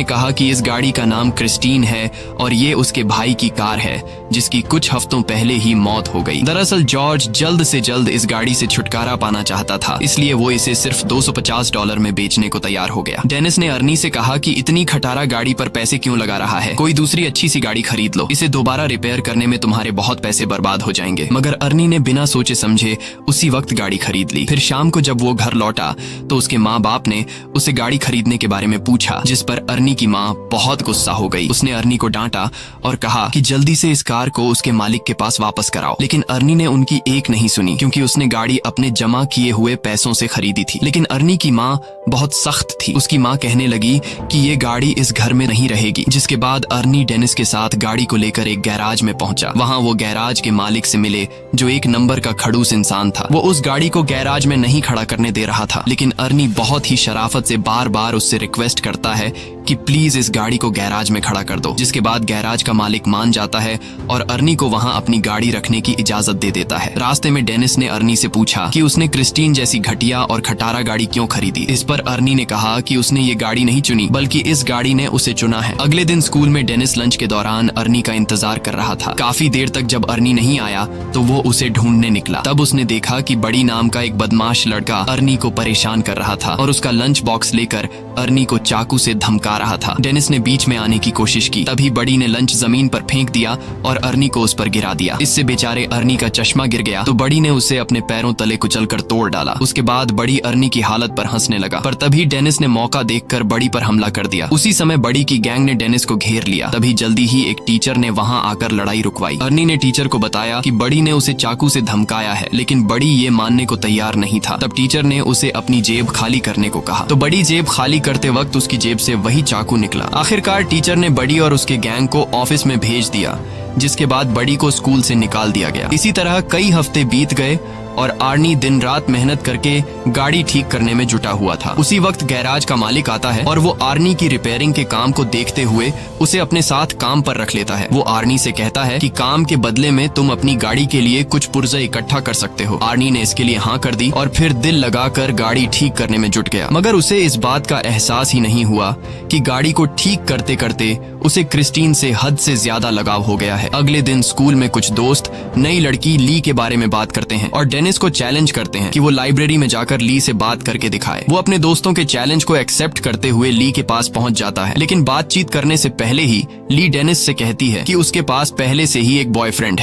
ने कहा कि इस गाड़ी का नाम क्रिस्टीन है और ये उसके भाई की कार है जिसकी कुछ हफ्तों पहले ही मौत हो गई। दरअसल जॉर्ज जल्द से जल्द इस गाड़ी से छुटकारा पाना चाहता था, इसलिए वो इसे सिर्फ $250 में बेचने को तैयार हो गया। डेनिस ने अर्नी से कहा कि इतनी खटारा गाड़ी पर पैसे क्यों लगा रहा है, कोई दूसरी अच्छी सी गाड़ी खरीद लो, इसे दोबारा रिपेयर करने में तुम्हारे बहुत पैसे बर्बाद हो जाएंगे। मगर अर्नी ने बिना सोचे समझे उसी वक्त गाड़ी खरीद ली। फिर शाम को जब वो घर लौटा तो उसके माँ बाप ने उसे गाड़ी खरीदने के बारे में पूछा, जिस पर अर्नी की माँ बहुत गुस्सा हो गई। उसने अर्नी को डांटा और कहा कि जल्दी से इस कार को उसके मालिक के पास वापस कराओ। लेकिन अर्नी ने उनकी एक नहीं सुनी, क्योंकि उसने गाड़ी अपने जमा किए हुए पैसों से खरीदी थी। लेकिन अर्नी की माँ बहुत सख्त थी। उसकी माँ कहने लगी कि ये गाड़ी इस घर में नहीं रहेगी। जिसके बाद अर्नी डेनिस के साथ गाड़ी को लेकर एक गैराज में पहुंचा। वहां वो गैराज के मालिक से मिले, जो एक नंबर का खड़ूस इंसान था। वो उस गाड़ी को गैराज में नहीं खड़ा करने दे रहा था, लेकिन अर्नी बहुत ही शराफत से बार बार उससे रिक्वेस्ट करता है कि प्लीज इस गाड़ी को गैराज में खड़ा कर दो। जिसके बाद गैराज का मालिक मान जाता है और अर्नी को वहां अपनी गाड़ी रखने की इजाजत दे देता है। रास्ते में डेनिस ने अर्नी से पूछा कि उसने क्रिस्टीन जैसी घटिया और खटारा गाड़ी क्यों खरीदी। इस पर अर्नी ने कहा कि उसने ये गाड़ी नहीं चुनी, बल्कि इस गाड़ी ने उसे चुना है। अगले दिन स्कूल में डेनिस लंच के दौरान अर्नी का इंतजार कर रहा था। काफी देर तक जब अर्नी नहीं आया तो वो उसे ढूंढने निकला। तब उसने देखा कि बड़ी नाम का एक बदमाश लड़का अर्नी को परेशान कर रहा था और उसका लंच बॉक्स लेकर अर्नी को चाकू से धमका रहा था। डेनिस ने बीच में आने की कोशिश की, तभी बड़ी ने लंच जमीन पर फेंक दिया और अर्नी को उस पर गिरा दिया। इससे बेचारे अर्नी का चश्मा गिर गया तो बड़ी ने उसे अपने पैरों तले कुचलकर तोड़ डाला। उसके बाद बड़ी अर्नी की हालत पर हंसने लगा, पर तभी डेनिस ने मौका देखकर बड़ी पर हमला कर दिया। उसी समय बड़ी की गैंग ने डेनिस को घेर लिया। तभी जल्दी ही एक टीचर ने वहां आकर लड़ाई रुकवाई। अर्नी ने टीचर को बताया कि बड़ी ने उसे चाकू से धमकाया है, लेकिन बड़ी ये मानने को तैयार नहीं था। तब टीचर ने उसे अपनी जेब खाली करने को कहा, तो बड़ी जेब खाली करते वक्त उसकी जेब से वही चाकू निकला। आखिरकार टीचर ने बड़ी और उसके गैंग को ऑफिस में भेज दिया, जिसके बाद बड़ी को स्कूल से निकाल दिया गया। इसी तरह कई हफ्ते बीत गए और आर्नी दिन रात मेहनत करके गाड़ी ठीक करने में जुटा हुआ था। उसी वक्त गैराज का मालिक आता है और वो आर्नी की रिपेयरिंग के काम को देखते हुए उसे अपने साथ काम पर रख लेता है। वो आर्नी से कहता है कि काम के बदले में तुम अपनी गाड़ी के लिए कुछ पुर्जे इकट्ठा कर सकते हो। आर्नी ने इसके लिए हाँ कर दी और फिर दिल लगाकर गाड़ी ठीक करने में जुट गया। मगर उसे इस बात का एहसास ही नहीं हुआ कि गाड़ी को ठीक करते करते उसे क्रिस्टीन से हद से ज्यादा लगाव हो गया है। अगले दिन स्कूल में कुछ दोस्त नई लड़की ली के बारे में बात करते हैं और डेनिस को चैलेंज करते हैं कि वो लाइब्रेरी में जाकर ली से बात करके दिखाए। वो अपने दोस्तों के चैलेंज को एक्सेप्ट करते हुए ली के पास पहुंच जाता है, लेकिन बातचीत करने से पहले ही ली डेनिस से कहती है कि उसके पास पहले से ही एक बॉयफ्रेंड है।